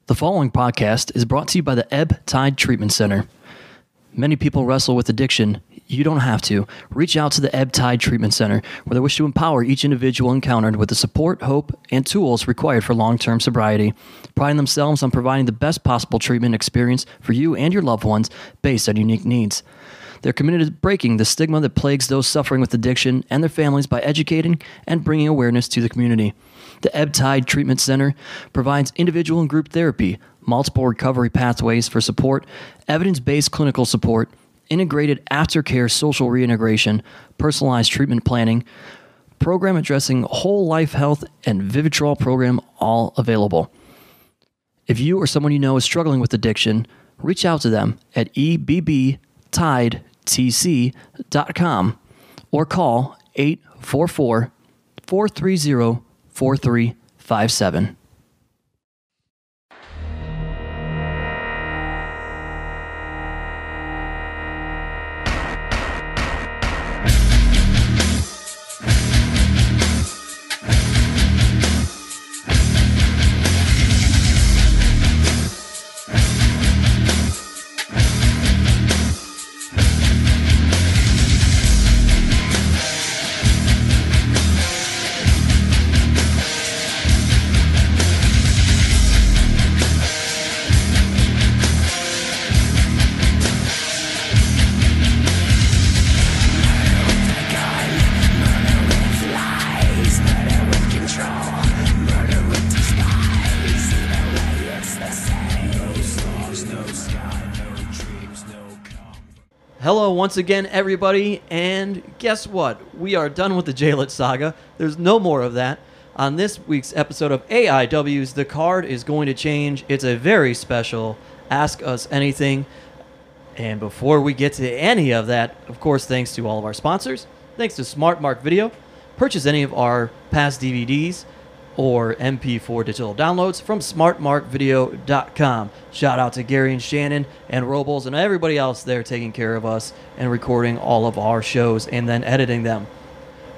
The following podcast is brought to you by the Ebb Tide Treatment Center. Many people wrestle with addiction. You don't have to. Reach out to the Ebb Tide Treatment Center, where they wish to empower each individual encountered with the support, hope, and tools required for long-term sobriety, priding themselves on providing the best possible treatment experience for you and your loved ones based on unique needs. They're committed to breaking the stigma that plagues those suffering with addiction and their families by educating and bringing awareness to the community. The Ebb Tide Treatment Center provides individual and group therapy, multiple recovery pathways for support, evidence-based clinical support, integrated aftercare social reintegration, personalized treatment planning, program addressing whole life health, and Vivitrol program, all available. If you or someone you know is struggling with addiction, reach out to them at ebbtidetc.com or call 844-430-4357. Hello once again, everybody, and guess what? We are done with the J-Lit saga. There's no more of that. On this week's episode of AIW's, the card is going to change. It's a very special Ask Us Anything. And before we get to any of that, of course, thanks to all of our sponsors, thanks to Smart Mark Video. Purchase any of our past DVDs or MP4 digital downloads from smartmarkvideo.com. Shout out to Gary and Shannon and Robles and everybody else there taking care of us and recording all of our shows and then editing them.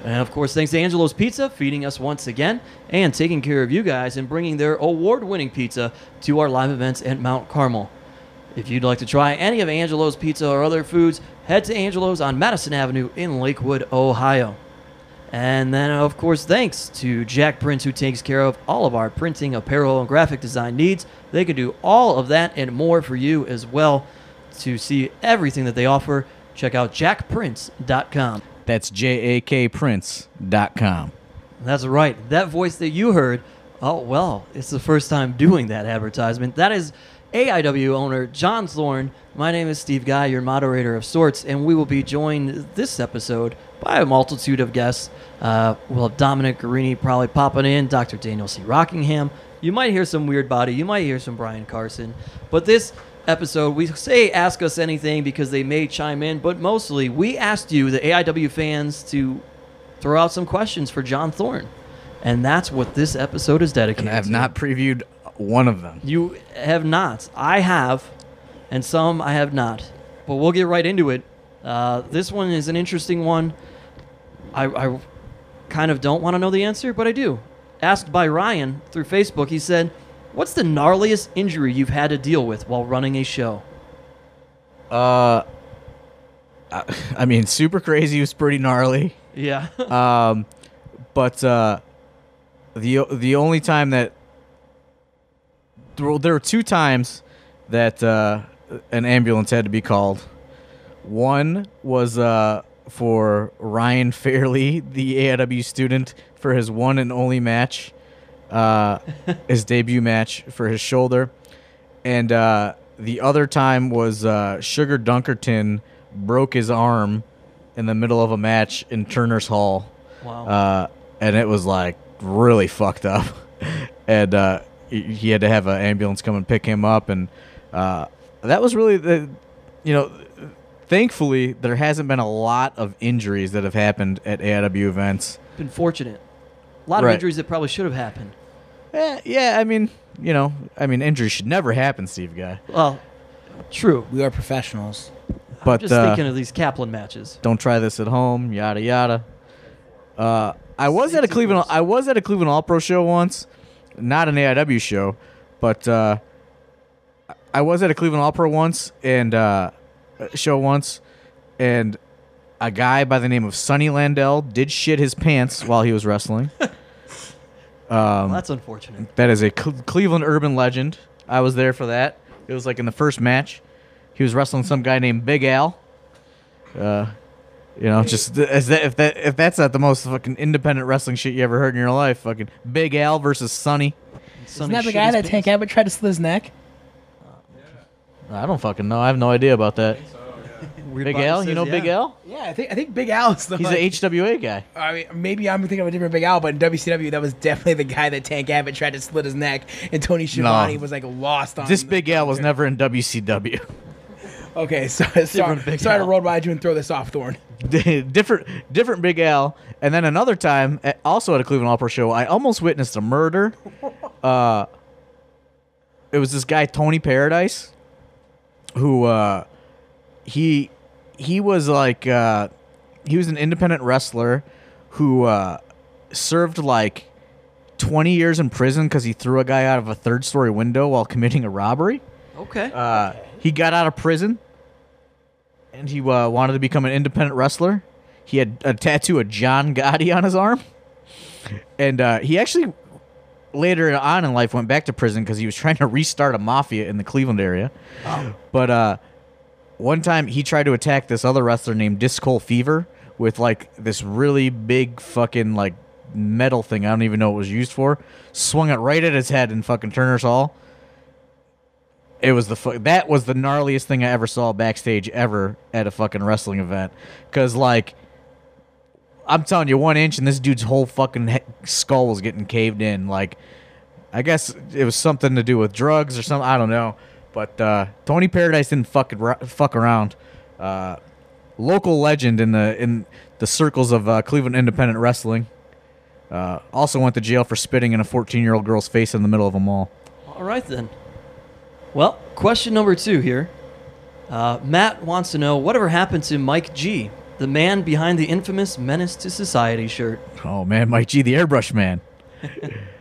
And of course, thanks to Angelo's Pizza, feeding us once again and taking care of you guys and bringing their award-winning pizza to our live events at Mount Carmel. If you'd like to try any of Angelo's Pizza or other foods, head to Angelo's on Madison Avenue in Lakewood, Ohio. And then, of course, thanks to Jack Prince, who takes care of all of our printing, apparel, and graphic design needs. They can do all of that and more for you as well. To see everything that they offer, check out jackprince.com. That's jakprince.com. That's right. That voice that you heard, oh, well, it's the first time doing that advertisement. That is AIW owner John Thorne. My name is Steve Guy, your moderator of sorts, and we will be joined this episode by a multitude of guests. We'll have Dominic Guarini probably popping in, Dr. Daniel C. Rockingham. You might hear some Weird Body. You might hear some Brian Carson. But this episode, we say Ask Us Anything because they may chime in, but mostly we asked you, the AIW fans, to throw out some questions for John Thorne. And that's what this episode is dedicated to. And I have not previewed one of them. You have not. I have, and some I have not. But we'll get right into it. This one is an interesting one. I kind of don't want to know the answer, but I do. Asked by Ryan through Facebook, he said, what's the gnarliest injury you've had to deal with while running a show? I mean, Super Crazy was pretty gnarly. Yeah. But the only time that there were two times that an ambulance had to be called. One was for Ryan Fairley, the AIW student, for his one and only match, his debut match for his shoulder. And the other time was Sugar Dunkerton broke his arm in the middle of a match in Turner's Hall. Wow. And it was like really fucked up. And he had to have an ambulance come and pick him up. And that was really thankfully, there hasn't been a lot of injuries that have happened at AIW events. Been fortunate. A lot of injuries that probably should have happened. Yeah, I mean, injuries should never happen, Steve Guy. Well, true. We are professionals. But I'm just thinking of these Kaplan matches. Don't try this at home, yada yada. I was at a Cleveland All Pro show once, not an AIW show, but I was at a Cleveland All Pro once and show once, and a guy by the name of Sonny Landell did shit his pants while he was wrestling. Well, that's unfortunate. That is a Cleveland urban legend. I was there for that. It was like in the first match. He was wrestling some guy named Big Al. Just if that's not the most fucking independent wrestling shit you ever heard in your life, fucking Big Al versus Sonny. Isn't that the guy that Tank Abbott tried to slit his neck? I don't fucking know. I have no idea about that. Big Al, you know Big Al? Yeah, I think Big Al is the. He's an HWA guy. I mean, maybe I'm thinking of a different Big Al, but in WCW, that was definitely the guy that Tank Abbott tried to slit his neck, and Tony Schiavone was like lost on. This Big Al was never in WCW. Okay, sorry to roll by you and throw this off, Thorne. different Big Al, and then another time, also at a Cleveland All Pro show, I almost witnessed a murder. It was this guy Tony Paradise, who he was like he was an independent wrestler who served like 20 years in prison because he threw a guy out of a third-story window while committing a robbery. Okay. He got out of prison, and he wanted to become an independent wrestler. He had a tattoo of John Gotti on his arm, and he actually later on in life went back to prison because he was trying to restart a mafia in the Cleveland area. Oh. But one time he tried to attack this other wrestler named Discol Fever with like this really big fucking like metal thing. I don't even know what it was used for. Swung it right at his head in fucking Turner's Hall. It was that was the gnarliest thing I ever saw backstage ever at a fucking wrestling event. Because, like, I'm telling you, 1 inch and this dude's whole fucking skull was getting caved in. Like, I guess it was something to do with drugs or something. I don't know. But Tony Paradise didn't fuck around. Local legend in the circles of Cleveland independent wrestling. Also went to jail for spitting in a 14-year-old girl's face in the middle of a mall. All right, then. Well, question number 2 here. Matt wants to know, whatever happened to Mike G, the man behind the infamous Menace to Society shirt? Oh, man, Mike G, the airbrush man.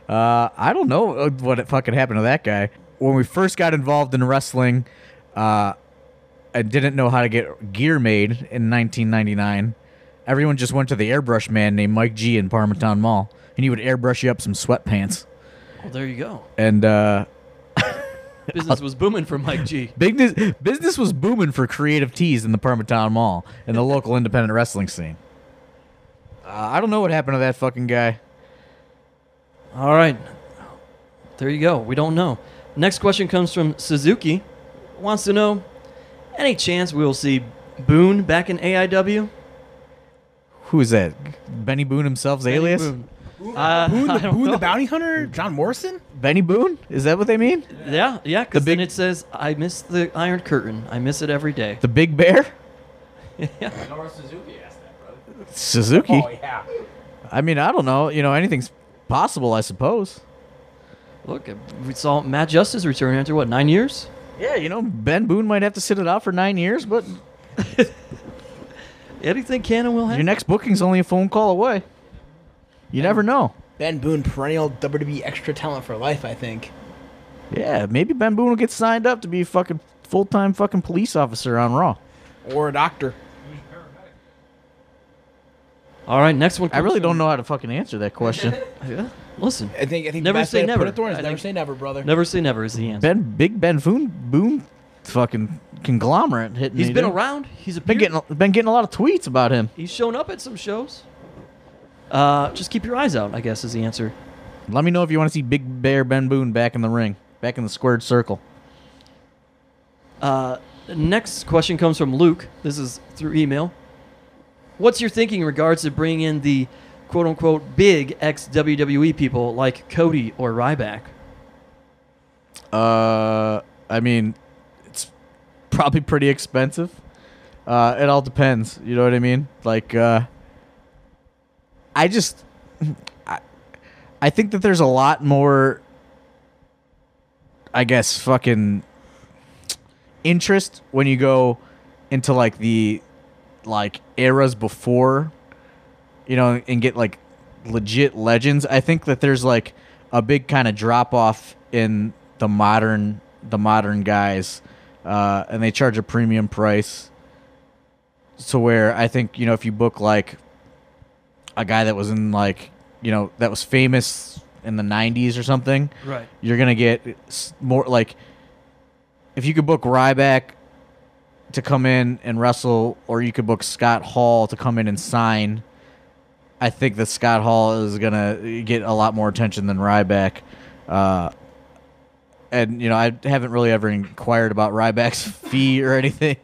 I don't know what fucking happened to that guy. When we first got involved in wrestling, I didn't know how to get gear made in 1999. Everyone just went to the airbrush man named Mike G in Parmatown Mall, and he would airbrush you up some sweatpants. Well, there you go. And business was booming for Mike G. Business was booming for creative tees in the Parmatown Mall and the local independent wrestling scene. I don't know what happened to that fucking guy. All right. There you go. We don't know. Next question comes from Suzuki. Wants to know, any chance we will see Boone back in AIW? Who is that? Benny Boone himself's Benny alias? Boone. Boone the Bounty Hunter? John Morrison? Benny Boone? Is that what they mean? Yeah, because then it says, I miss the Iron Curtain. I miss it every day. The Big Bear? Yeah. Nora Suzuki asked that, brother. Suzuki? Oh, yeah. I mean, I don't know. You know, anything's possible, I suppose. Look, we saw Matt Justice return after, 9 years? Yeah, you know, Ben Boone might have to sit it out for 9 years, but anything can and will happen. your next booking's only a phone call away. You never know. Ben Boone, perennial WWE extra talent for life, I think. Yeah, maybe Ben Boone will get signed up to be a fucking full-time fucking police officer on Raw. Or a doctor. All right, next one. I really don't know how to fucking answer that question. Yeah. Listen, I think never the best say way to never. put it, Thorne, is I never think- say never, brother. never say never is the answer. Big Ben Boone fucking conglomerate hitting. He's me, been dude. around. He's Been getting a lot of tweets about him. He's shown up at some shows. Just keep your eyes out, I guess, is the answer. Let me know if you want to see Big Bear Ben Boone back in the ring, back in the squared circle. Next question comes from Luke. This is through email. What's your thinking in regards to bringing in the quote-unquote big ex-WWE people like Cody or Ryback? I mean, it's probably pretty expensive. It all depends. You know what I mean? Like, I think that there's a lot more, I guess, fucking interest when you go into like the eras before, you know, and get like legit legends. I think that there's like a big kind of drop off in the modern the modern guys, and they charge a premium price. So where I think, if you book like a guy that was in like, that was famous in the 90s or something, Right. you're going to get more like, if you could book Ryback to come in and wrestle, or you could book Scott Hall to come in and sign, I think that Scott Hall is going to get a lot more attention than Ryback. And, I haven't really ever inquired about Ryback's fee or anything,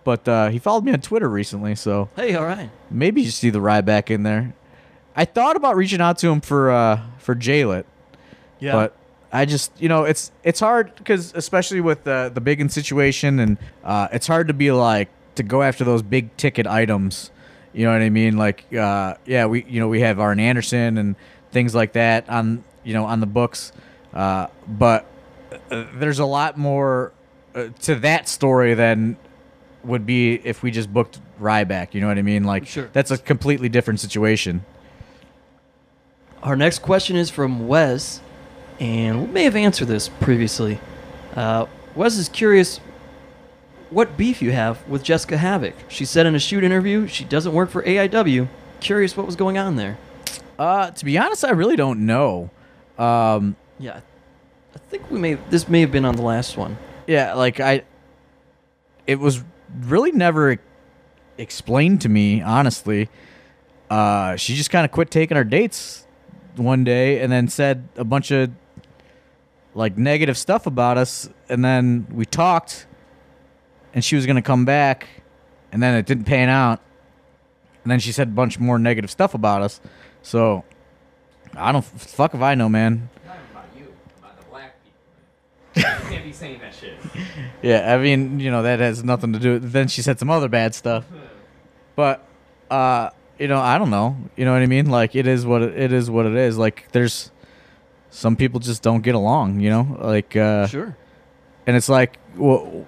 but he followed me on Twitter recently, so Hey, all right. maybe you see the Ryback in there. I thought about reaching out to him for Jaylet, Yeah. but I just, it's hard because especially with the Biggin situation, and it's hard to be like to go after those big ticket items. You know what I mean? Like, we have Arn Anderson and things like that on the books, but there's a lot more to that story than would be if we just booked Ryback. You know what I mean? Like, Sure. That's a completely different situation. Our next question is from Wes, and we may have answered this previously. Wes is curious what beef you have with Jessica Havoc. She said in a shoot interview she doesn't work for AIW. Curious what was going on there. To be honest, I really don't know. Yeah, I think this may have been on the last one. Yeah, like it was really never explained to me, honestly. She just kind of quit taking our dates one day and then said a bunch of like negative stuff about us, and then we talked and she was going to come back, and then it didn't pan out, and then she said a bunch more negative stuff about us. So I don't fuck if I know, man. Not even about you, about the black people. Man. You can't be saying that shit. Yeah, I mean, that has nothing to do with. Then she said some other bad stuff. But I don't know. You know what I mean? Like, it is what it is. Like, there's some people just don't get along, Like, Sure. and it's like, well,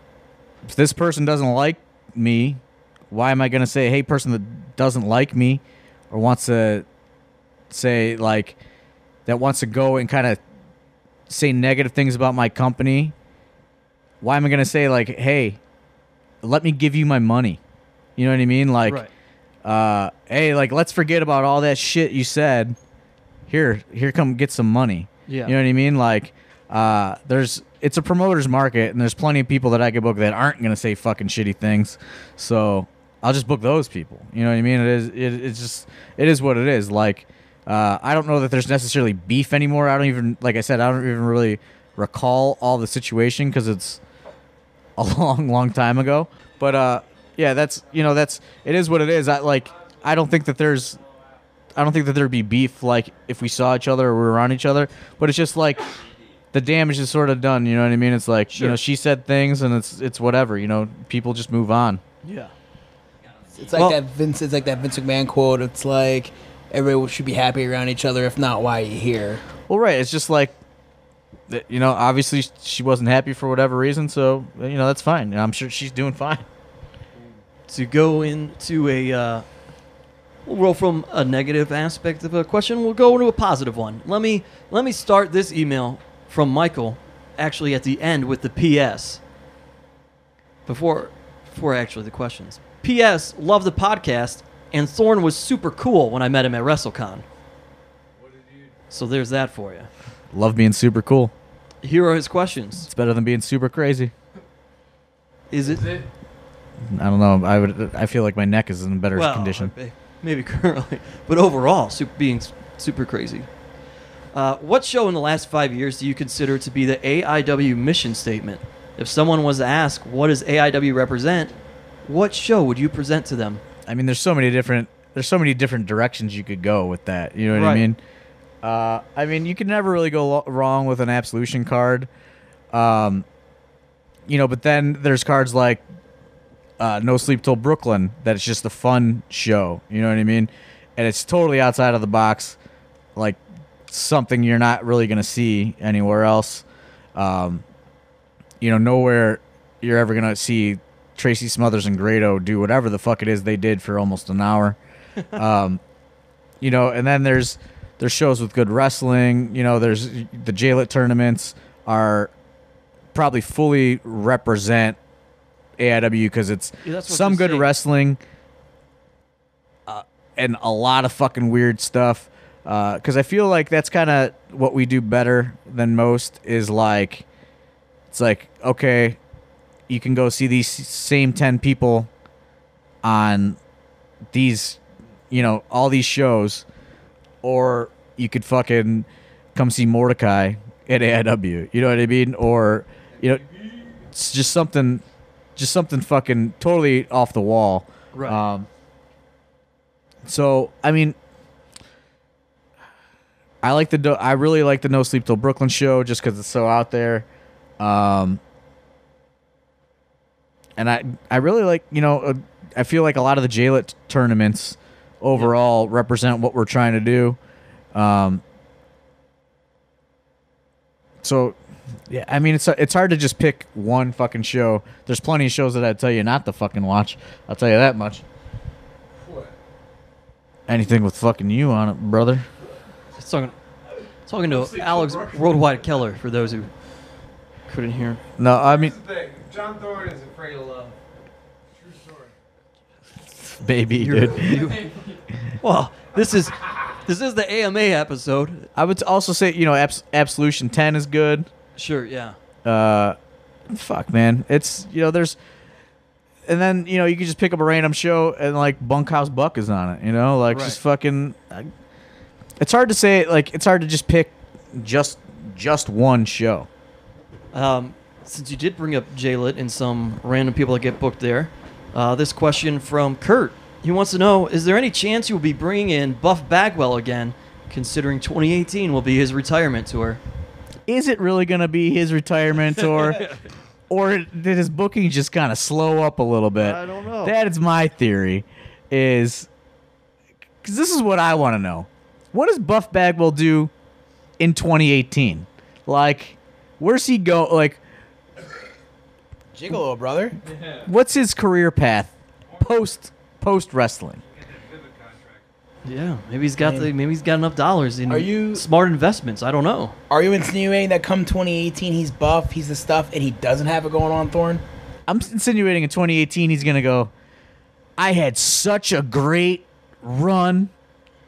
if this person doesn't like me, why am I going to say, hey, person that doesn't like me or wants to say, like, that wants to go and kind of say negative things about my company, why am I going to say, like, hey, let me give you my money? You know what I mean? Like, Right. hey, like, let's forget about all that shit you said. Here, come get some money. Yeah. You know what I mean? Like, it's a promoter's market, and there's plenty of people that I could book that aren't going to say fucking shitty things. So I'll just book those people. You know what I mean? It is what it is. Like, I don't know that there's necessarily beef anymore. I don't even really recall all the situation because it's a long time ago. But yeah, it is what it is. I don't think that there'd be beef like if we saw each other or we were around each other. But it's just like the damage is sort of done. You know what I mean? It's like, Sure. she said things, and it's whatever. People just move on. Yeah. It's like that Vince. It's like that Vince McMahon quote. It's like everybody should be happy around each other. If not, why are you here? Well, right. It's just like, obviously she wasn't happy for whatever reason, so that's fine. I'm sure she's doing fine. To go into we'll roll from a negative aspect of a question. We'll go into a positive one. Let me start this email from Michael, actually at the end with the PS. Before actually the questions. PS, love the podcast, and Thorne was super cool when I met him at WrestleCon. So there's that for you. Love being super cool. Here are his questions. It's better than being super crazy. Is it? I don't know. I feel like my neck is in better condition. Maybe currently, but overall, being super crazy. What show in the last 5 years do you consider to be the AIW mission statement? If someone was to ask, what does AIW represent, what show would you present to them? I mean, there's so many different directions you could go with that. You know what I mean? I mean, you can never really go wrong with an Absolution card. But then there's cards like No Sleep Till Brooklyn that it's just a fun show. You know what I mean? And it's totally outside of the box, like something you're not really going to see anywhere else. Nowhere you're ever going to see Tracy Smothers and Grado do whatever the fuck it is they did for almost an hour. And then there's shows with good wrestling. There's the Jaylet tournaments are probably fully represent AIW because it's Yeah, that's what some I'm good saying. wrestling and a lot of fucking weird stuff. Because I feel like that's kind of what we do better than most is like, it's like, okay, you can go see these same 10 people on these, all these shows, or you could fucking come see Mordecai at AIW. You know what I mean? Or, it's just something fucking totally off the wall. Right. So, I mean, I really like the No Sleep Till Brooklyn show just because it's so out there. And I really like, I feel like a lot of the J-Lit tournaments overall represent what we're trying to do. So, yeah, I mean, it's hard to just pick one fucking show. There's plenty of shows that I'd tell you not to fucking watch. I'll tell you that much. Anything with fucking you on it, brother. Talking to Alex Worldwide Keller, for those who couldn't hear. No, I mean, Here's the thing. John Thorne is afraid of love. True story. baby, dude. Well, this is the AMA episode. I would also say, Absolution 10 is good. Sure, yeah. Fuck, man. It's, there's... And then, you can just pick up a random show and, like, Bunkhouse Buck is on it, Like, Right. just fucking... It's hard to say, like, it's hard to just pick just one show. Since you did bring up J-Lit and some random people that get booked there, this question from Kurt. He wants to know, is there any chance you will be bringing in Buff Bagwell again, considering 2018 will be his retirement tour? Is it really going to be his retirement tour? Or did his booking just kind of slow up a little bit? I don't know. That is my theory, because this is what I want to know. What does Buff Bagwell do in 2018? Like, where's he go? Like, Gigolo, brother. what's his career path post wrestling? Yeah, maybe he's got enough dollars in Are you- smart investments. I don't know. Are you insinuating that come 2018 he's buff, he's the stuff, and he doesn't have it going on, Thorne? I'm insinuating in 2018 he's gonna go, I had such a great run.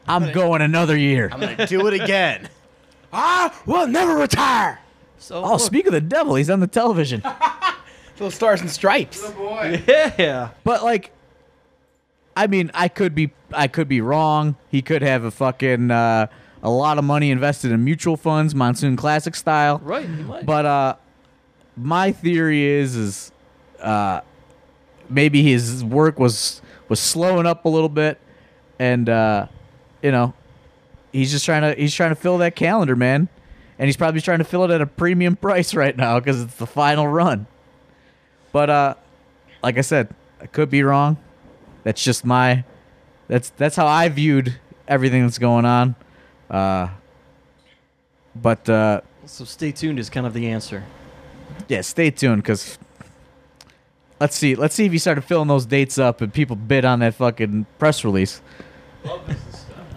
I'm going another year. I'm gonna do it again. We'll never retire. So Oh, speak of the devil, he's on the television. Little stars and stripes. Good boy. yeah. But like, I mean, I could be wrong. He could have a fucking a lot of money invested in mutual funds, Monsoon Classic style. Right, he might. But my theory is maybe his work was slowing up a little bit, and he's just trying to fill that calendar, man, and he's probably trying to fill it at a premium price right now because it's the final run. But like I said, I could be wrong. That's just that's how I viewed everything that's going on. But So stay tuned is kind of the answer. yeah, stay tuned because let's see if he started filling those dates up and people bid on that fucking press release.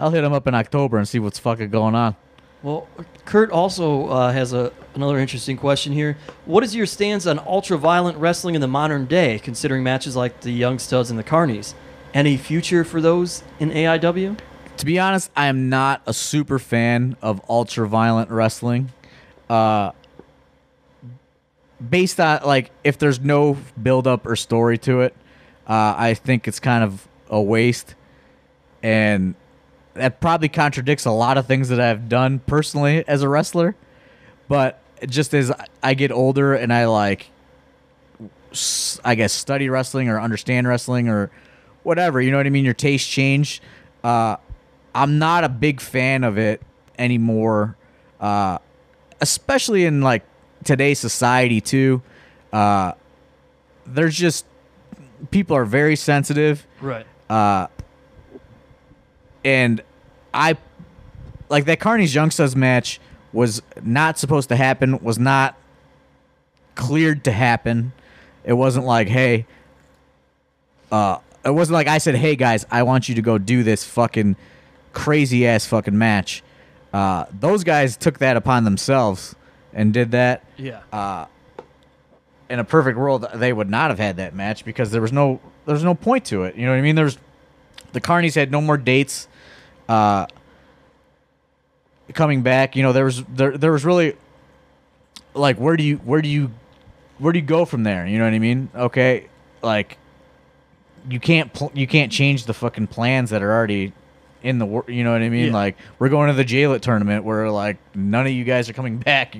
I'll hit him up in October and see what's fucking going on. Well, Kurt also has another interesting question here. What is your stance on ultra-violent wrestling in the modern day, considering matches like the Young Studs and the Carnies? Any future for those in AIW? To be honest, I am not a super fan of ultra-violent wrestling. Based on, like, if there's no build-up or story to it, I think it's kind of a waste. And that probably contradicts a lot of things that I've done personally as a wrestler. But just as I get older and I guess, study wrestling or understand wrestling or whatever, you know what I mean? Your taste change. I'm not a big fan of it anymore, especially in, like, today's society, too. There's just... People are very sensitive. Right. And like that Carney's Young Studs match was not supposed to happen, was not cleared to happen. It wasn't like, hey, it wasn't like I said, hey guys, I want you to go do this fucking crazy ass fucking match. Those guys took that upon themselves and did that. Yeah. in a perfect world, they would not have had that match because there was no point to it. You know what I mean? The Carnies had no more dates coming back. You know, there was really like where do you go from there? You know what I mean? Okay, like you can't change the fucking plans that are already in the you know what I mean? Yeah. Like we're going to the J-Lit tournament where like none of you guys are coming back.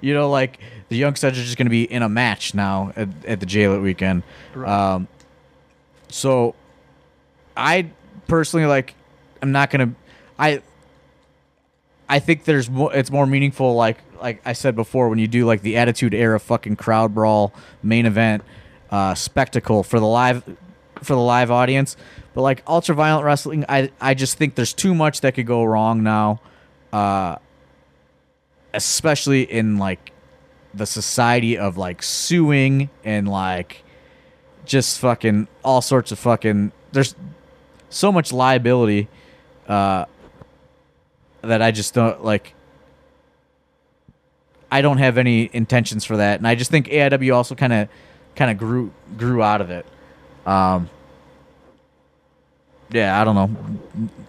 You know, like the Youngsters are just going to be in a match now at the J-Lit weekend. Right. So I personally like I'm not going to I think it's more meaningful like I said before when you do like the Attitude Era fucking crowd brawl main event spectacle for the live audience. But like ultra-violent wrestling, I just think there's too much that could go wrong now, especially in like the society of like suing and like just fucking all sorts of fucking. There's so much liability that I just don't like. I don't have any intentions for that, and I just think AIW also kind of grew out of it. Yeah, I don't know.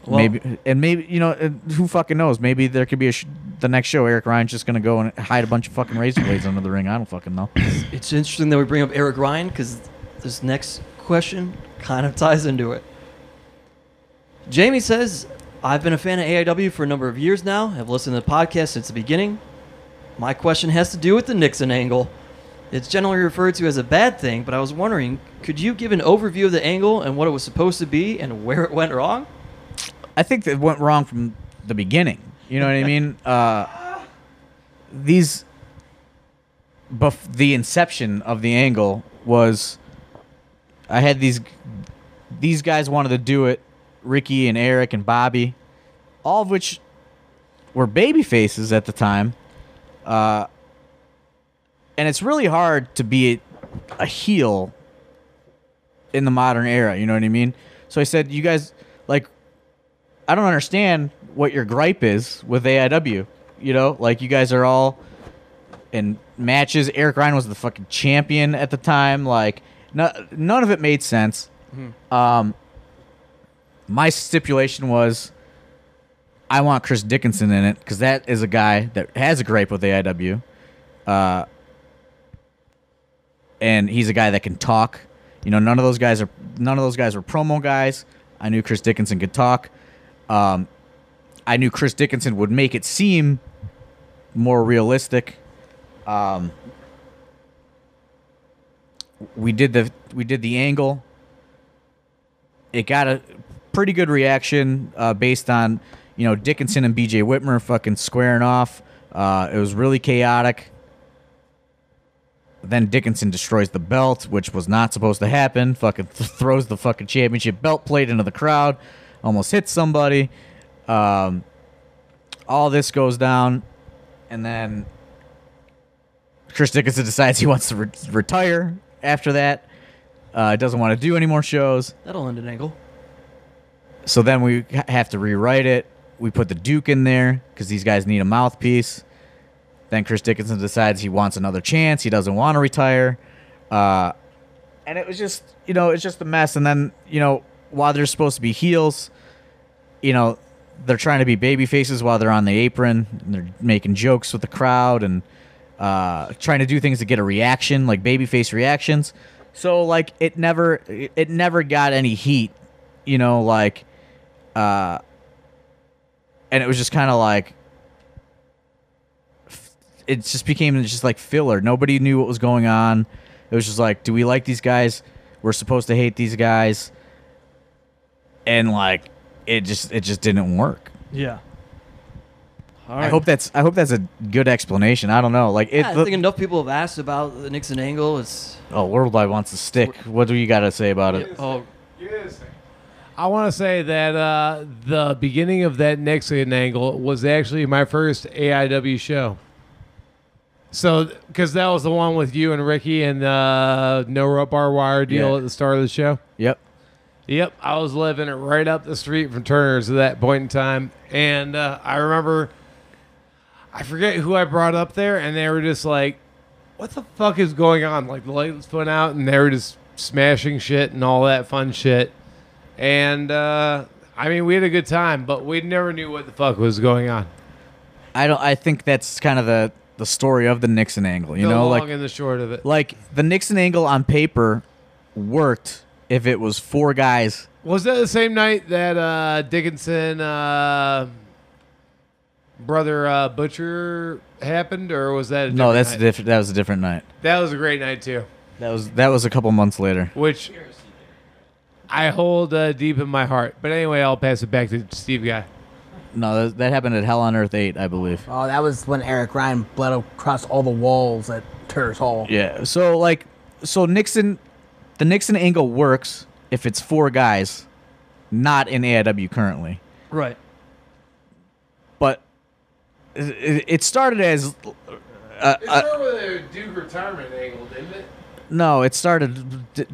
Well, maybe you know who fucking knows? Maybe there could be the next show. Eric Ryan's just gonna go and hide a bunch of fucking razor blades under the ring. I don't fucking know. It's interesting that we bring up Eric Ryan because this next question kind of ties into it. Jamie says, I've been a fan of AIW for a number of years now. I've listened to the podcast since the beginning. My question has to do with the Nixon angle. It's generally referred to as a bad thing, but I was wondering, could you give an overview of the angle and what it was supposed to be and where it went wrong? I think that went wrong from the beginning. You know what I mean? The inception of the angle was I had these guys wanted to do it, Ricky and Eric and Bobby, all of which were baby faces at the time. And it's really hard to be a heel in the modern era, you know what I mean? So I said, you guys, like, I don't understand what your gripe is with AIW. You know, like, you guys are all in matches. Eric Ryan was the fucking champion at the time. Like, none of it made sense. Mm-hmm. My stipulation was I want Chris Dickinson in it because that is a guy that has a gripe with AIW. And he's a guy that can talk. You know, none of those guys were promo guys. I knew Chris Dickinson could talk. I knew Chris Dickinson would make it seem more realistic. We did the angle. It got a pretty good reaction based on, you know, Dickinson and BJ Whitmer fucking squaring off. It was really chaotic. Then Dickinson destroys the belt, which was not supposed to happen. Fucking throws the fucking championship belt plate into the crowd. Almost hits somebody. All this goes down. And then Chris Dickinson decides he wants to retire after that. Doesn't want to do any more shows. That'll end an angle. So then we have to rewrite it. We put the Duke in there because these guys need a mouthpiece. Then Chris Dickinson decides he wants another chance. He doesn't want to retire. And it was just, you know, it's just a mess. And then, you know, while they're supposed to be heels, you know, they're trying to be baby faces while they're on the apron. And they're making jokes with the crowd and trying to do things to get a reaction, like babyface reactions. So, like, it never got any heat, you know, like, and it was just kind of like, it just became just like filler. Nobody knew what was going on. It was just like, do we like these guys? We're supposed to hate these guys. And like, it just didn't work. Yeah. All right. I hope that's a good explanation. I don't know. Like, I think enough people have asked about the Nixon angle. It's Worldwide wants to stick. What do you got to say about it? oh, I want to say that the beginning of that Nixon angle was actually my first AIW show. So, because that was the one with you and Ricky and no rope bar wire deal at the start of the show. Yep. Yep, I was living right up the street from Turner's at that point in time. And I remember, I forget who I brought up there, and they were just like, what the fuck is going on? Like, the lights went out, and they were just smashing shit and all that fun shit. And, I mean, we had a good time, but we never knew what the fuck was going on. I think that's kind of the story of the Nixon angle, you The know, long and the short of it. like the Nixon angle on paper worked if it was 4 guys. Was that the same night that Dickinson brother Butcher happened, or was that a No, different that's night? different. That was a different night. That was a great night too, That was a couple months later. which I hold deep in my heart. But anyway, I'll pass it back to Steve Guy. No, that happened at Hell on Earth 8, I believe. Oh, that was when Eric Ryan bled across all the walls at Turner's Hall. Yeah. So Nixon, the Nixon angle works if it's 4 guys, not in AIW currently. Right. But it started as It started with a Duke retirement angle, didn't it? no, it started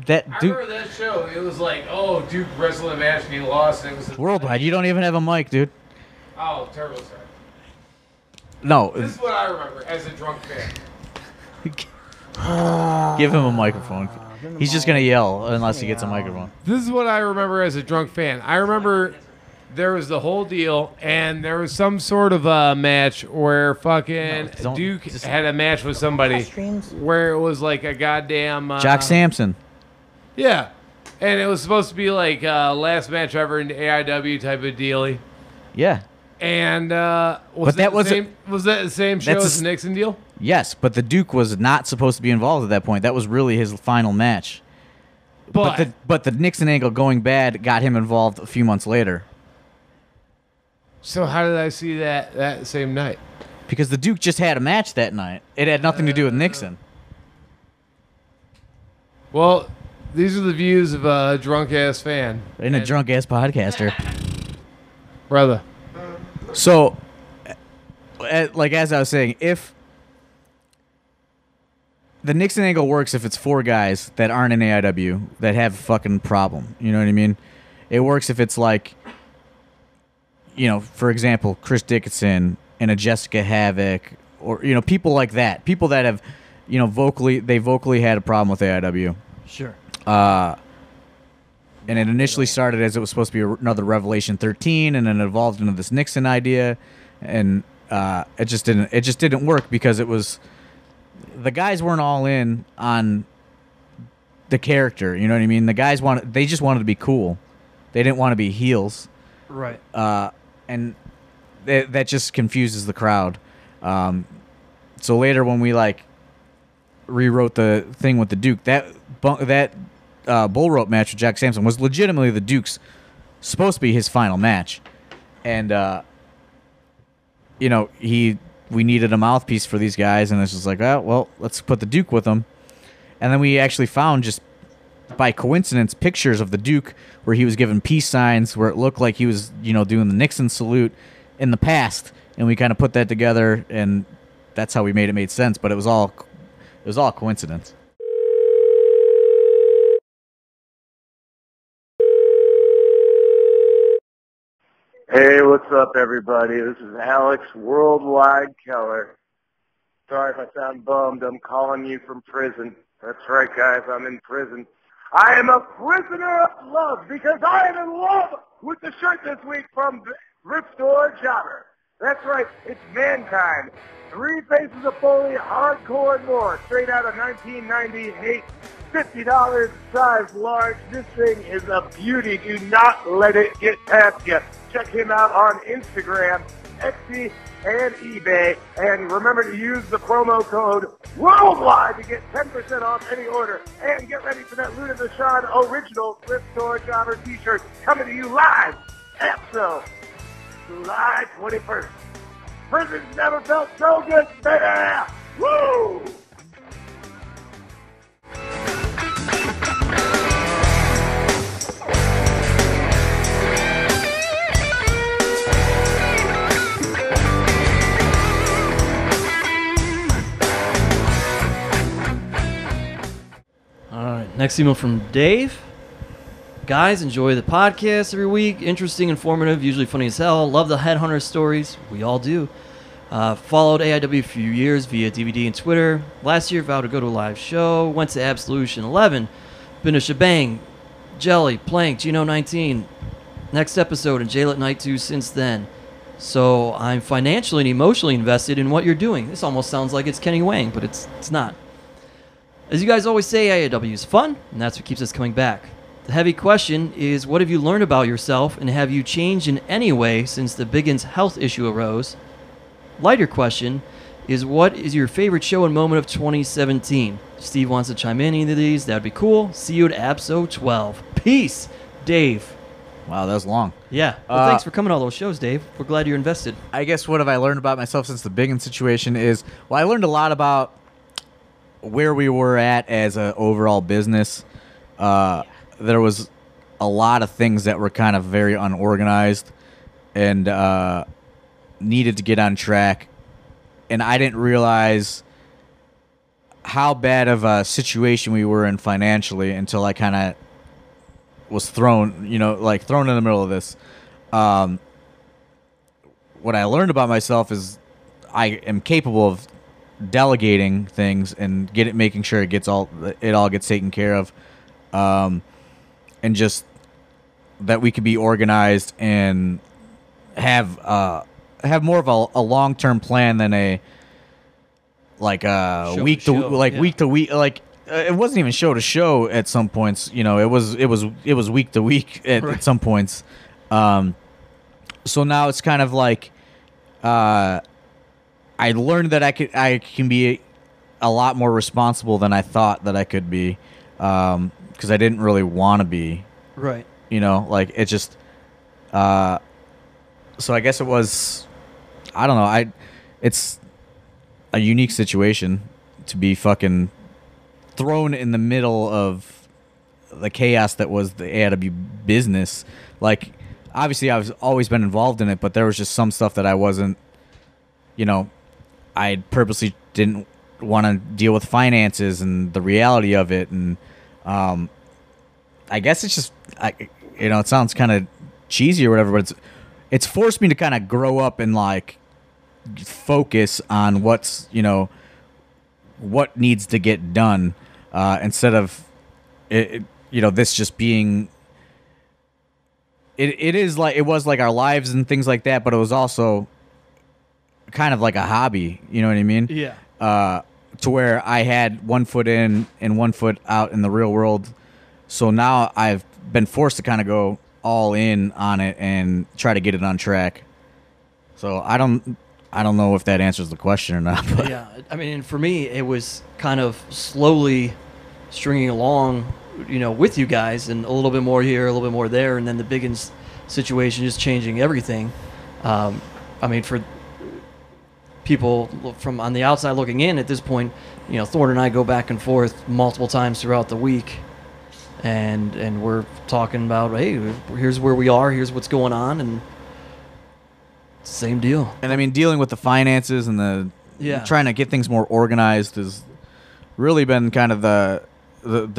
that I Duke remember that show. It was like, oh, Duke wrestled a match and he lost. And it was Worldwide. You don't even have a mic, dude. Oh, terrible, sorry. No, This is what I remember as a drunk fan. give him a microphone. He's just gonna yell unless he gets a microphone. This is what I remember as a drunk fan. I remember there was the whole deal, and there was some sort of a match where fucking don't- Duke just- had a match with somebody Streams? where it was like a goddamn Jock Sampson. Yeah, and it was supposed to be like last match ever in the AIW type of dealy. Yeah. And was But that wasn't- was that the same show That's a as the Nixon deal? Yes, but the Duke was not supposed to be involved at that point. That was really his final match. But the Nixon angle going bad got him involved a few months later. So how did I see that same night? Because the Duke just had a match that night. It had nothing to do with Nixon. Well, these are the views of a drunk ass fan. And a drunk ass podcaster. Brother. So, like as I was saying, if the Nixon angle works if it's 4 guys that aren't in AIW that have a fucking problem. You know what I mean? It works if it's like, you know, for example, Chris Dickinson and a Jessica Havoc, or, you know, people like that. People that have, you know, vocally had a problem with AIW. Sure. And it initially started as it was supposed to be another Revelation 13, and then it evolved into this Nixon idea, and it just didn't work because it was the guys weren't all in on the character. You know what I mean? The guys they just wanted to be cool. They didn't want to be heels. Right. And that just confuses the crowd. So later when we like rewrote the thing with the Duke, that bull rope match with Jack Sampson was legitimately the Duke's supposed to be his final match, and you know, we needed a mouthpiece for these guys, and it's just like, oh well, let's put the Duke with them. And then we actually found, just by coincidence, pictures of the Duke where he was given peace signs, where it looked like he was, you know, doing the Nixon salute in the past, and we kind of put that together, and that's how we made sense. But it was all coincidence. Hey, what's up, everybody? This is Alex Worldwide Keller. Sorry if I sound bummed. I'm calling you from prison. That's right, guys. I'm in prison. I am a prisoner of love because I am in love with the shirt this week from Thrift Store Jobber. That's right. It's Mankind. 3 Faces of Foley, Hardcore and More. Straight out of 1998. $50, size large. This thing is a beauty. Do not let it get past you. Check him out on Instagram, Etsy, and eBay. And remember to use the promo code WORLDWIDE to get 10% off any order. And get ready for that Luna Vachon original Thrift Store Jobber t-shirt coming to you live. EPSO, July 21st. Prison's never felt so good, baby! Woo! All right. Next email from Dave. Guys, enjoy the podcast every week. Interesting, informative, usually funny as hell. Love the headhunter stories. We all do. Followed AIW a few years via DVD and Twitter. Last year, vowed to go to a live show. Went to Absolution 11. Been to Shebang, Jelly, Plank, Geno 19. Next episode, and Jail at Night 2 since then. So I'm financially and emotionally invested in what you're doing. This almost sounds like it's Kenny Wang, but it's not. As you guys always say, AIW is fun, and that's what keeps us coming back. The heavy question is, what have you learned about yourself, and have you changed in any way since the Biggins health issue arose? Lighter question is, what is your favorite show and moment of 2017? If Steve wants to chime in either of these, that'd be cool. See you at Abso 12. Peace, Dave. Wow, that was long. Yeah. Well, thanks for coming to all those shows, Dave. We're glad you're invested. I guess what have I learned about myself since the Biggin situation is, well, I learned a lot about where we were at as an overall business. There was a lot of things that were kind of very unorganized and needed to get on track. And I didn't realize how bad of a situation we were in financially until I kind of was thrown in the middle of this. What I learned about myself is I am capable of delegating things and making sure it all gets taken care of, and just that we could be organized and have more of a long-term plan than a week to week. Like it wasn't even show to show at some points. You know, it was week to week at some points. So now it's kind of like I learned that I can be a lot more responsible than I thought that I could be, because I didn't really want to be. Right. You know, like it just. So I guess it was. I don't know. It's a unique situation to be fucking thrown in the middle of the chaos that was the AIW business. Like, obviously, I've always been involved in it, but there was just some stuff that I wasn't. You know, I purposely didn't want to deal with finances and the reality of it, and I guess it's just, it sounds kind of cheesy or whatever, but it's forced me to kind of grow up and like focus on what needs to get done, instead of this just being. It was like our lives and things like that, but it was also kind of like a hobby, you know what I mean? Yeah. To where I had one foot in and one foot out in the real world. So now I've been forced to kind of go all in on it and try to get it on track. So I don't know if that answers the question or not. But. Yeah. I mean, for me, it was kind of slowly stringing along, with you guys, and a little bit more here, a little bit more there, and then the Biggins situation just changing everything. I mean, for people from on the outside looking in at this point, Thorne and I go back and forth multiple times throughout the week, and we're talking about, hey, here's where we are, here's what's going on, and same deal. And I mean, dealing with the finances and trying to get things more organized has really been kind of the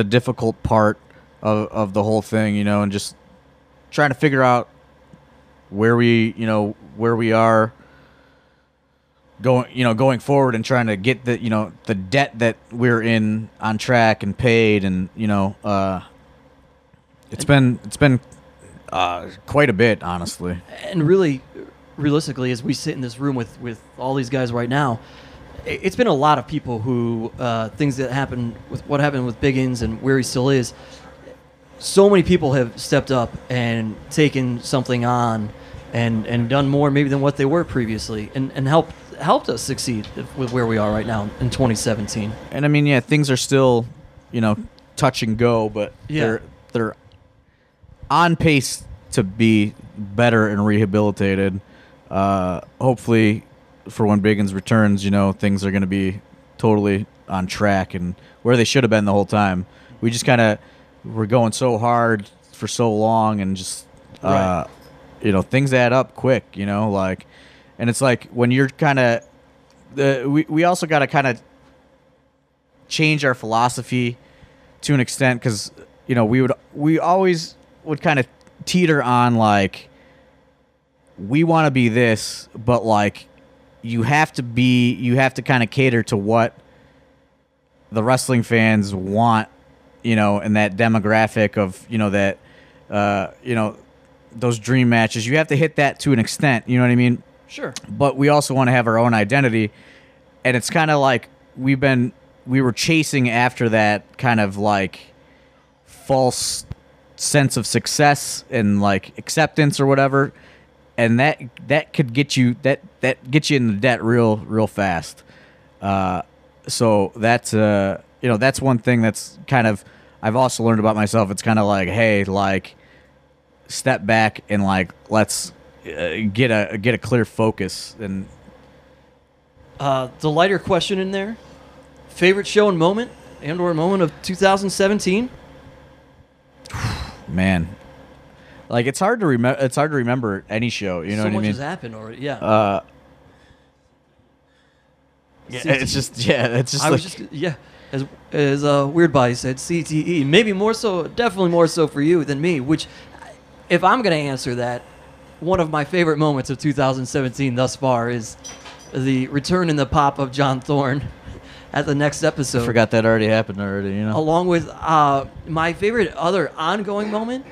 difficult part of the whole thing, and just trying to figure out where we are going forward, and trying to get the debt that we're in on track and paid, and it's been quite a bit, honestly. And really, realistically, as we sit in this room with all these guys right now, it's been a lot of people who things that happened with what happened with Biggins and where he still is. So many people have stepped up and taken something on and done more maybe than what they were previously, and helped us succeed with where we are right now in 2017. And I mean, things are still, touch and go, but they're on pace to be better and rehabilitated. Hopefully, for when Biggins returns, things are going to be totally on track and where they should have been the whole time. We just kind of were going so hard for so long, and just things add up quick, and it's like when you're kind of we also got to kind of change our philosophy to an extent, because we always would kind of teeter on like, we want to be this, but like you have to kind of cater to what the wrestling fans want, in that demographic of, those dream matches. You have to hit that to an extent, you know what I mean? Sure. But we also want to have our own identity, and it's kind of like we were chasing after that kind of like false sense of success and like acceptance or whatever, and that could get you that gets you in the debt real fast. So that's that's one thing that's kind of I've also learned about myself. It's kind of like, hey, like step back and like let's get a clear focus. And the lighter question in there: favorite show and moment, or moment of 2017. Man, like it's hard to remember. It's hard to remember any show. You know what I mean? So much has happened already. Yeah. It's just as Weird Body said, CTE. Maybe more so, definitely more so for you than me. Which, if I'm gonna answer that, one of my favorite moments of 2017 thus far is the return and the pop of John Thorne at the next episode. I forgot that already happened already. Along with my favorite other ongoing moment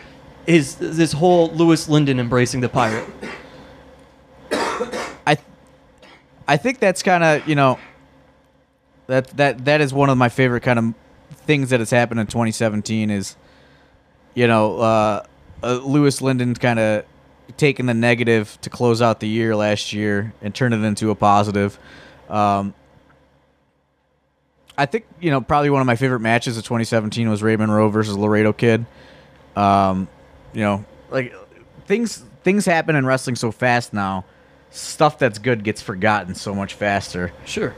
is this whole Louis Linden embracing the pirate. I think that's kind of that is one of my favorite kind of things that has happened in 2017 is Louis Linden kind of taking the negative to close out the year last year and turn it into a positive. I think probably one of my favorite matches of 2017 was Ray Monroe versus Laredo Kid. Like things happen in wrestling so fast now. Stuff that's good gets forgotten so much faster. Sure.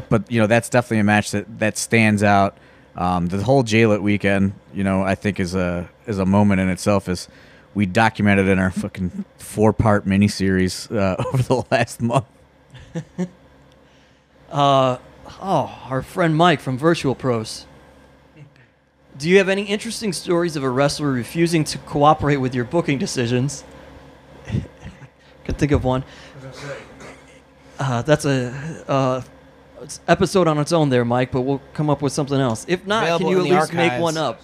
But that's definitely a match that stands out. The whole J-Lit weekend, I think is a moment in itself, as we documented in our fucking 4-part miniseries over the last month. Our friend Mike from Virtual Pros. Do you have any interesting stories of a wrestler refusing to cooperate with your booking decisions? Could think of one. That's a episode on its own there, Mike, but we'll come up with something else. If not, Available can you in at the least make archives. one up?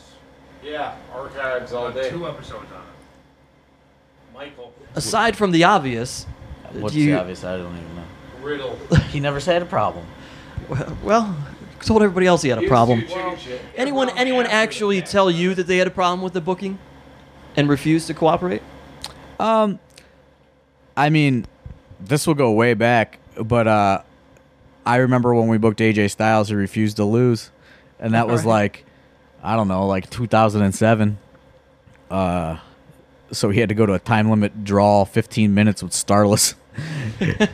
Yeah, archives all day. 2 episodes on it. Michael. Aside from the obvious, What's do you, the obvious? I don't even know. Riddle. He never said a problem. well, told everybody else he had a problem. Well, Anyone actually tell you that they had a problem with the booking and refused to cooperate? I mean, this will go way back, but I remember when we booked AJ Styles, he refused to lose, and that was like, I don't know, like 2007. So he had to go to a time limit draw, 15 minutes with Starless. It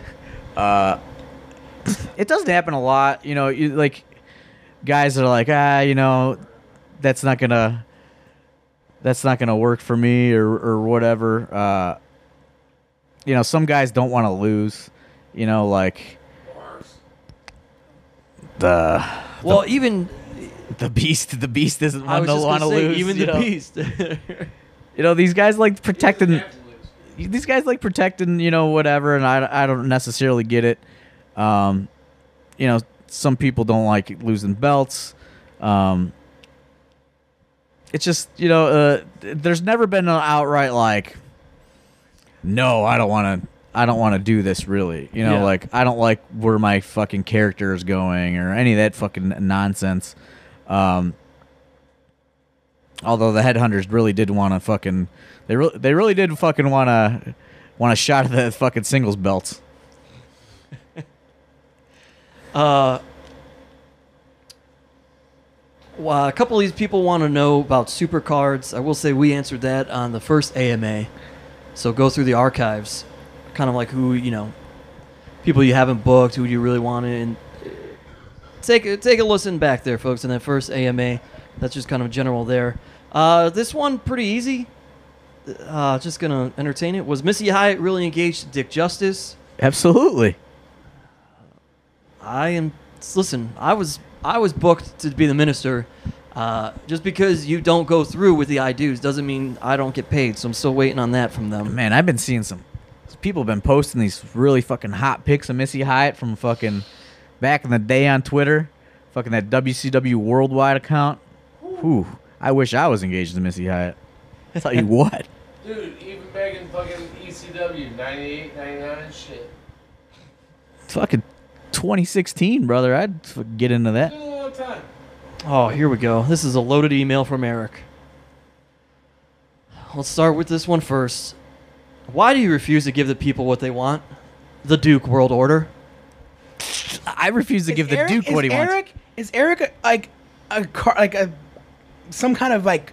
doesn't happen a lot, like guys are like, that's not gonna work for me or whatever. Some guys don't want to lose, like Even the beast doesn't I was just want to gonna say, lose. even the beast. These guys like protecting. These guys like protecting, whatever, and I don't necessarily get it. Some people don't like losing belts. It's just, there's never been an outright like, no, I don't want to do this really. Yeah. Like I don't like where my fucking character is going or any of that fucking nonsense. Although the Headhunters really did want to fucking, they really did fucking want a shot at the fucking singles belts. Well, a couple of these people want to know about supercards. I will say we answered that on the first AMA. So go through the archives, kind of like who, people you haven't booked, who you really want to, and take a listen back there, folks, in that first AMA. That's just kind of general there. This one, pretty easy. Just going to entertain it. Was Missy Hyatt really engaged to Dick Justice? Absolutely. Listen, I was booked to be the minister. Just because you don't go through with the I do's doesn't mean I don't get paid. So I'm still waiting on that from them. Man, I've been seeing some People have been posting these really fucking hot pics of Missy Hyatt from fucking back in the day on Twitter. Fucking that WCW Worldwide account. Whew. I wish I was engaged to Missy Hyatt. Tell you what. Dude, even back in fucking ECW, 98, 99 and shit. Fucking 2016, brother. I'd get into that. It's been a long time. Oh, here we go. This is a loaded email from Eric. Let's start with this one first. Why do you refuse to give the people what they want? The Duke World Order. I refuse to give the Duke what he wants. Is Eric some kind of like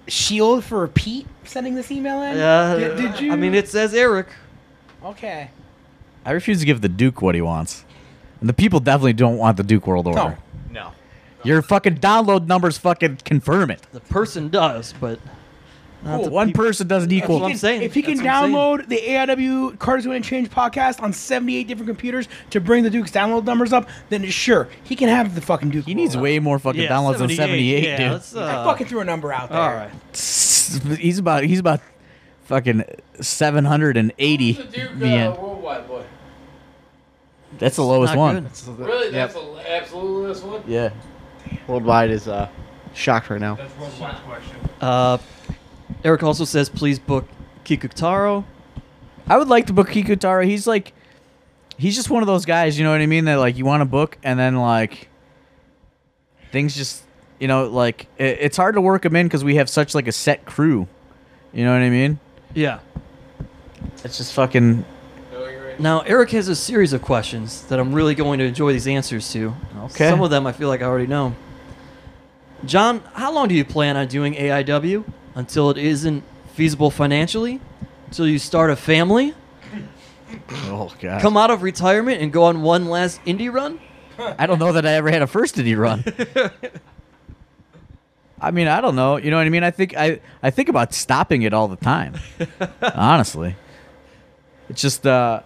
shield for Pete sending this email in? Did you? I mean, it says Eric. Okay. I refuse to give the Duke what he wants. And the people definitely don't want the Duke World Order. No. Your fucking download numbers fucking confirm it. The person does, but not the One people. person doesn't equal. That's what I'm saying. If he can That's what I'm saying. download the AIW Cards Win and Change podcast on 78 different computers to bring the Duke's download numbers up, then sure, he can have the fucking Duke. He needs World. way more fucking downloads than 78, yeah, dude. let's, I fucking threw a number out there. all right. He's about fucking 780 Who's the Duke VN. Worldwide boy? That's the lowest Not one. good. Really? That's the absolute lowest one? Yeah. Worldwide is shocked right now. That's Worldwide's question. Eric also says, please book Kikutaro. I would like to book Kikutaro. He's just one of those guys, you know what I mean? That like you want to book and then like things just, you know, like it's hard to work him in because we have such like a set crew. You know what I mean? Yeah. It's just fucking. Now, Eric has a series of questions that I'm really going to enjoy these answers to. Okay. Some of them I feel like I already know. John, how long do you plan on doing AIW? Until it isn't feasible financially? Until you start a family? Oh god. Come out of retirement and go on one last indie run? I don't know that I ever had a first indie run. I mean, I don't know. You know what I mean? I think about stopping it all the time. Honestly. It's just I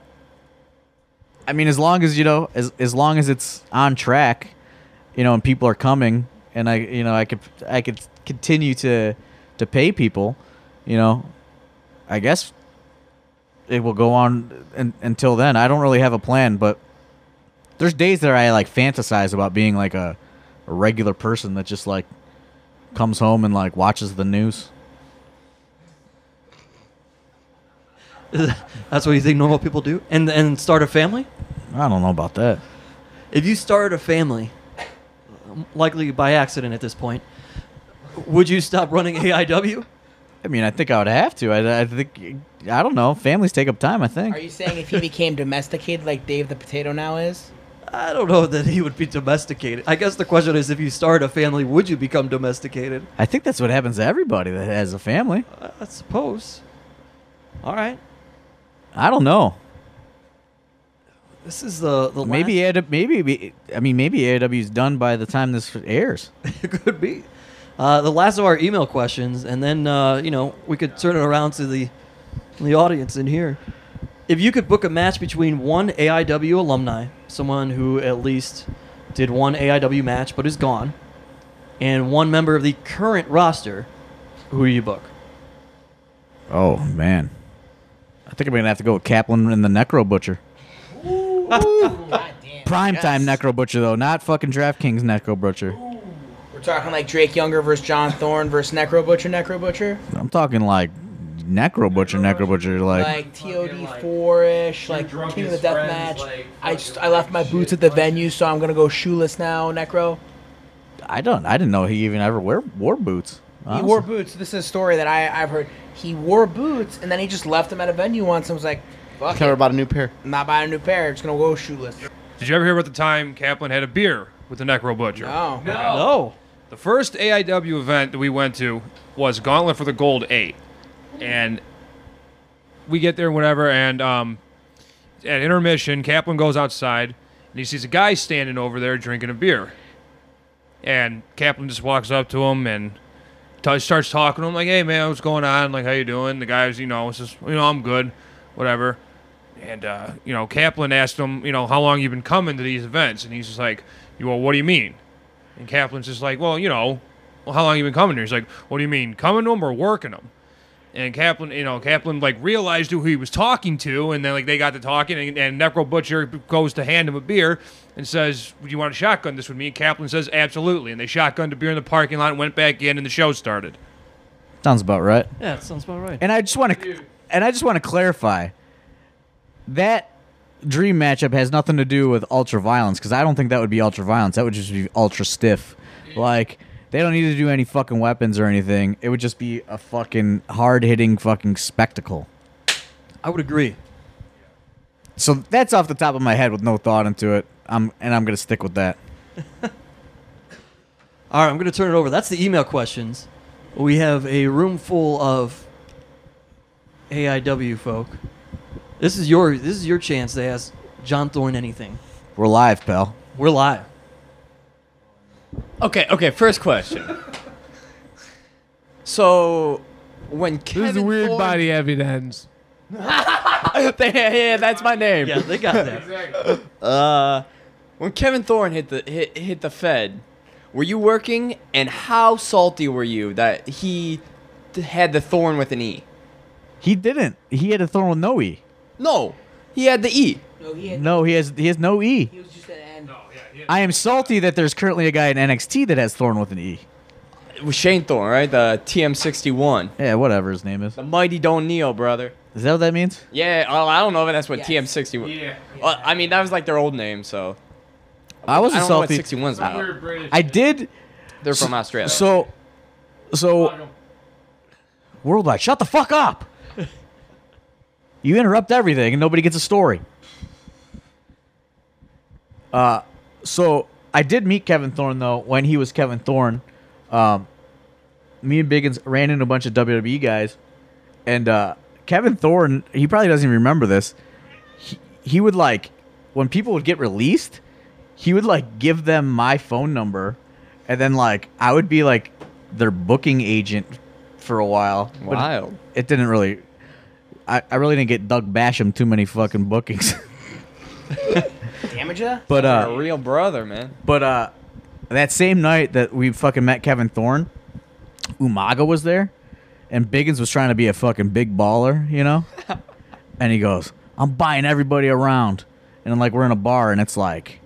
mean, as long as, you know, as long as it's on track, you know, and people are coming and I could continue to pay people, you know, I guess it will go on until then. I don't really have a plan, but there's days that I like fantasize about being like a regular person that just like comes home and like watches the news. That's what you think normal people do? And start a family? I don't know about that. If you started a family, likely by accident at this point, would you stop running AIW? I mean, I think I would have to. I think, I don't know. Families take up time, I think. Are you saying if he became domesticated like Dave the Potato now is? I don't know that he would be domesticated. I guess the question is, if you start a family, would you become domesticated? I think that's what happens to everybody that has a family. I suppose. All right. I don't know. This is the Maybe maybe AIW is done by the time this airs. it could be the last of our email questions, and then you know, we could turn it around to the audience in here. If you could book a match between one AIW alumni, someone who at least did one AIW match but is gone, and one member of the current roster, who do you book? Oh man, I think I'm gonna have to go with Kaplan and the Necro Butcher. Primetime Necro Butcher though, not fucking DraftKings Necro Butcher. We're talking like Drake Younger versus John Thorne versus Necro Butcher. I'm talking like Necro Butcher, Like TOD4-ish, like King of the Death Match. I left my boots at the venue, so I'm gonna go shoeless now, Necro. I didn't know he even ever wore boots. He wore boots. This is a story that I've heard. He wore boots, and then he just left them at a venue once and was like, fuck Never it. bought a new pair. I'm not buying a new pair. Just gonna go shoeless. Did you ever hear about the time Kaplan had a beer with the Necro Butcher? No. No. The first AIW event that we went to was Gauntlet for the Gold 8. And we get there, whatever, and at intermission, Kaplan goes outside, and he sees a guy standing over there drinking a beer. And Kaplan just walks up to him and starts talking to him, like, hey, man, what's going on? Like, how you doing? The guy's, says, I'm good, whatever. And, Kaplan asked him, how long you been coming to these events? And he's just like, well, what do you mean? And Kaplan's just like, well, how long you been coming here? He's like, what do you mean, coming to them or working them? And Kaplan like realized who he was talking to, and then like they got to talking, and Necro Butcher goes to hand him a beer and says, "Do you want to shotgun this with me?" And Kaplan says, "Absolutely." And they shotgunned a beer in the parking lot and went back in, and the show started. Sounds about right. Yeah, it sounds about right. And I just want to clarify that dream matchup has nothing to do with ultra violence, because I don't think that would be ultra violence. That would just be ultra stiff. Like, they don't need to do any fucking weapons or anything. It would just be a fucking hard-hitting fucking spectacle. I would agree. So that's off the top of my head with no thought into it. I'm going to stick with that. All right, I'm going to turn it over. That's the email questions. We have a room full of AIW folk. This is your chance to ask John Thorne anything. We're live, pal. We're live. Okay, first question. So, when Kevin This is weird Thorne... body evidence. Yeah, that's my name. Yeah, they got that. When Kevin Thorne hit the Fed, were you working, and how salty were you that he had the Thorne with an E? He didn't. He had a thorn with no E. No, he had the E. No, he has no E. He was just an N. I am salty that there's currently a guy in NXT that has thorn with an E. It was Shane Thorne, right? The TM61. Yeah, whatever his name is. The Mighty Don't Kneel, brother. Is that what that means? Yeah, I don't know if that's what Yes. TM61... Yeah. Well, I mean, that was like their old name, so... I wasn't I don't know what salty. 61's about. Weird British. I did. They're from Australia. So, Worldwide, shut the fuck up. You interrupt everything and nobody gets a story. So I did meet Kevin Thorne though when he was Kevin Thorne. Me and Biggins ran into a bunch of WWE guys, and Kevin Thorne, he probably doesn't even remember this. He would like, when people would get released, he would like give them my phone number, and then like I would be like their booking agent for a while. But Wild. it didn't really. I really didn't get Doug Basham too many fucking bookings. Damage ya? But You're a real brother, man. But that same night that we fucking met Kevin Thorne, Umaga was there, and Biggins was trying to be a fucking big baller, you know? And he goes, "I'm buying everybody around." And like we're in a bar, and it's like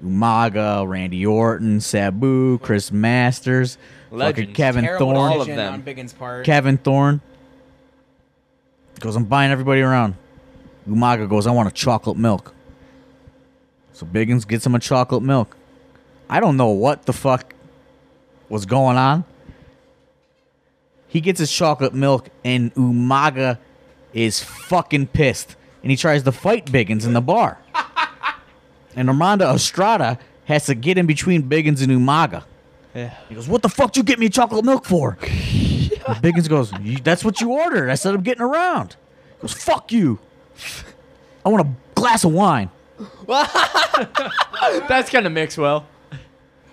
Umaga, Randy Orton, Sabu, Chris Masters, fucking Legends. Kevin Terrible Thorne. All of decision them. on Biggins' part. Kevin Thorne goes, "I'm buying everybody around." Umaga goes, "I want a chocolate milk." So Biggins gets him a chocolate milk. I don't know what the fuck was going on. He gets his chocolate milk, and Umaga is fucking pissed. And he tries to fight Biggins in the bar. And Armando Estrada has to get in between Biggins and Umaga. Yeah. He goes, "What the fuck did you get me chocolate milk for?" And Biggins goes, "That's what you ordered. I said I'm getting around." He goes, "Fuck you. I want a glass of wine." That's gonna mix well.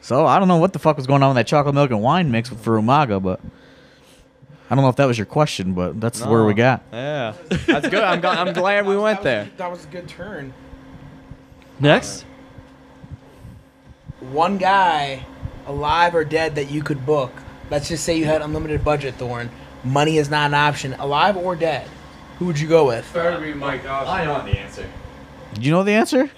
So I don't know what the fuck was going on with that chocolate milk and wine mix for Umaga, but I don't know if that was your question, but that's where we got. Yeah, that's good. I'm glad we went there. That was a good turn. Next. One guy, alive or dead, that you could book. Let's just say you had unlimited budget, Thorne. Money is not an option. Alive or dead, who would you go with? Better be Mike Dawson. I know the answer. Did you know the answer?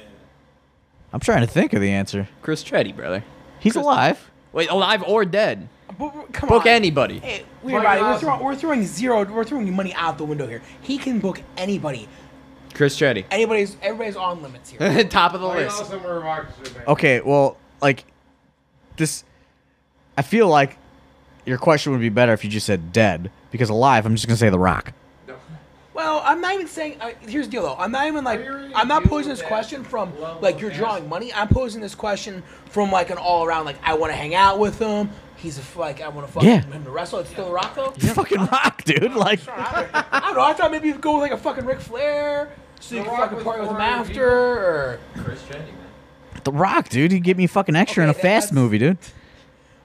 I'm trying to think of the answer. Chris Treddy, brother. He's alive. Wait, alive or dead? Come Book on. anybody. Hey, we're throwing money out the window here. He can book anybody. Chris Treddy. Everybody's on limits here. Top of the Mike list. Dawson or Marcus Eubanks? Okay, well, like this, I feel like your question would be better if you just said dead, because alive, I'm just gonna say The Rock. Well, I'm not even saying. Here's the deal, though. I'm not even like. I'm not posing this question from like you're drawing money. I'm posing this question from like an all around. Like I want to hang out with him. He's I want to fuck him to wrestle. It's still The Rock though. Fucking Rock, dude. Like, I don't know. I thought maybe you'd go with like a fucking Ric Flair, so you could fucking party with him after. Or Chris Treddy, man. The Rock, dude. He'd get me fucking extra in a Okay, fast that's- movie, dude.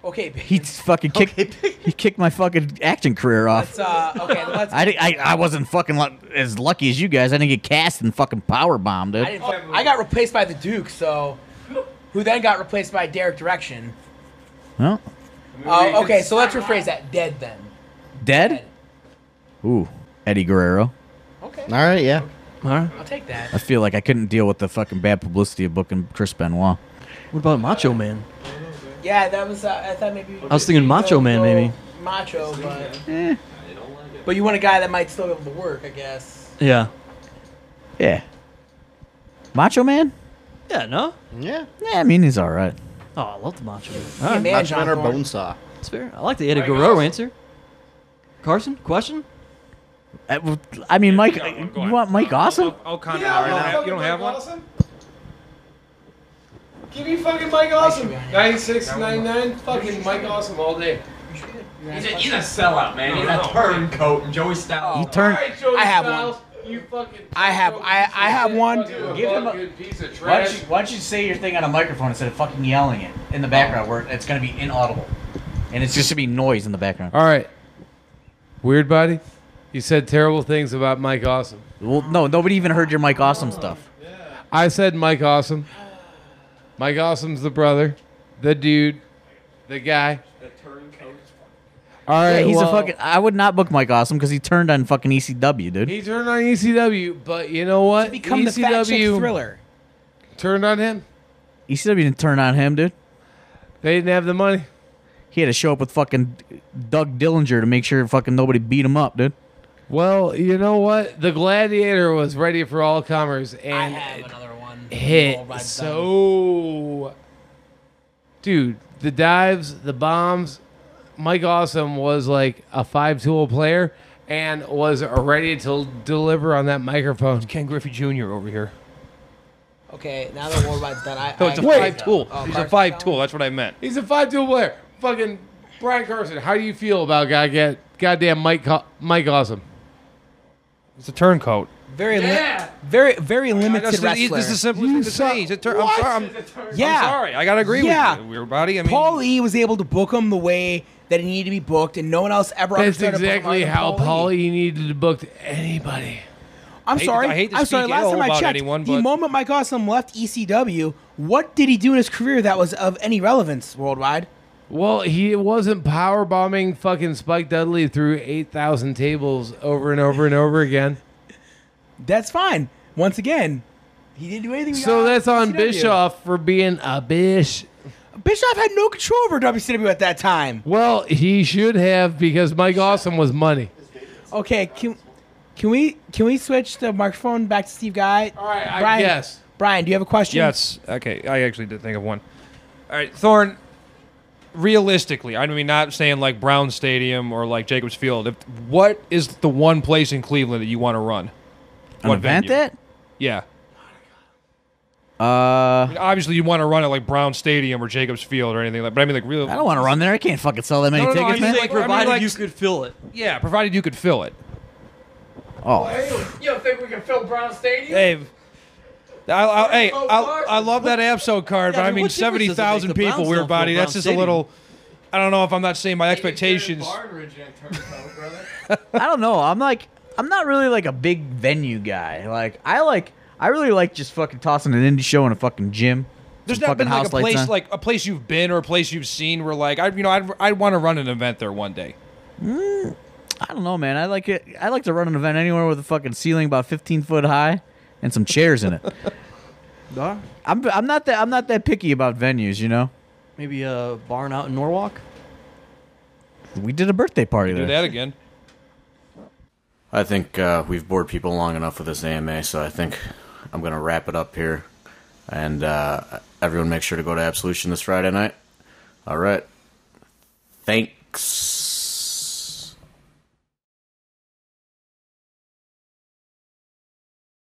okay, He fucking kicked. He kicked my fucking acting career off. let's. I wasn't fucking as lucky as you guys. I didn't get cast in fucking Powerbomb, dude. I got replaced by the Duke, so who then got replaced by Derek Direction. Well, Okay, so let's rephrase that. Dead then. dead? Ooh, Eddie Guerrero. Okay. All right, yeah. All right. I'll take that. I feel like I couldn't deal with the fucking bad publicity of booking Chris Benoit. What about Macho Man? Yeah, that was. I thought maybe. I was thinking Macho Man, maybe. Macho, but. But you want a guy that might still be able to work, I guess. Yeah. Yeah. Macho Man? Yeah, no? Yeah. Yeah, I mean, he's all right. Oh, I love the Macho Man. Yeah, All right. man, Macho Man John or Thorne. Bonesaw? That's fair. I like the Eddie Guerrero answer. Carson, question? I mean, Mike, Go on. you want Mike Awesome? I'll comment right now. You don't have one? Give me fucking Mike Awesome. Thank you, 9699, fucking Mike Awesome all day. He's a sellout, man. He's a turncoat and Joey Styles. He turned. I have one. You fucking. I have one. Give him a- piece of Why trash. don't you say your thing on a microphone instead of fucking yelling it in the background where it's going to be inaudible. And it's just to be noise in the background. All right. Weird Body, you said terrible things about Mike Awesome. Well, no, nobody even heard your Mike Awesome stuff. I said Mike Awesome. Mike Awesome's the brother, the dude, the guy. All right, Yeah, he's well, a fucking. I would not book Mike Awesome because he turned on fucking ECW, dude. He turned on ECW, but you know what? Become the fat chick thriller. turned on him. ECW didn't turn on him, dude. They didn't have the money. He had to show up with fucking Doug Dillinger to make sure fucking nobody beat him up, dude. Well, you know what? The Gladiator was ready for all comers I and have another one. hit All right, so. Dude, the dives, the bombs. Mike Awesome was like a 5-tool player and was ready to deliver on that microphone. Ken Griffey Jr. over here. Okay, now that Worldwide's done, No, it's a Wait. 5-tool. Oh, He's a Carson 5-tool. That's what I meant. He's a 5-tool player. Fucking Brian Carson, how do you feel about goddamn Mike Awesome? It's a turncoat. very limited That's wrestler. the simplest thing to say. He's a I'm sorry. Yeah. I'm sorry. I gotta agree Yeah. with you, Weird Body. I mean, Paul E was able to book him the way that he needed to be booked, and no one else ever That's understood exactly how Paul E needed to book anybody. I'm sorry. I hate to I'm sorry. speak Last ill time I about checked, anyone, the but- moment Mike Awesome left ECW, what did he do in his career that was of any relevance worldwide? Well, he wasn't power bombing fucking Spike Dudley through 8,000 tables over and over and over again. That's fine. Once again, he didn't do anything. So beyond that's on WCW. Bischoff for being a bish. Bischoff had no control over WCW at that time. Well, he should have because Mike Awesome was money. Okay, can we switch the microphone back to Steve Guy? All right, I Brian, guess. Brian, do you have a question? yes. Okay, I actually did think of one. All right, Thorne. Realistically, I mean, not saying like Brown Stadium or like Jacobs Field. What is the one place in Cleveland that you want to run? An What event venue? that? Yeah. I mean, obviously, you want to run at like Brown Stadium or Jacobs Field or anything like. But I mean, like, really. I don't want to run there. I can't fucking sell that many No, no, no, tickets, I mean, man. like, Provided like- you could fill it. Yeah, provided you could fill it. Oh, You don't think we can fill Brown Stadium? Hey, I love that Abso card, Yeah, but I I mean, mean, what difference does it make? 70,000 The people, Browns Weird don't Body. fill That's Brown just a little. I don't know if I'm not saying my expectations. I don't know. I'm not really like a big venue guy. Like I really like just fucking tossing an indie show in a fucking gym. There's Some not been fucking like a house lights place on. like a place you've been or a place you've seen where like I'd want to run an event there one day. I don't know, man. I like it. I like to run an event anywhere with a fucking ceiling about 15 foot high and some chairs in it. I'm not that picky about venues, you know. Maybe a barn out in Norwalk. We did a birthday party Do there. that again. I think we've bored people long enough with this AMA, so I think I'm going to wrap it up here. And everyone make sure to go to Absolution this Friday night. All right. Thank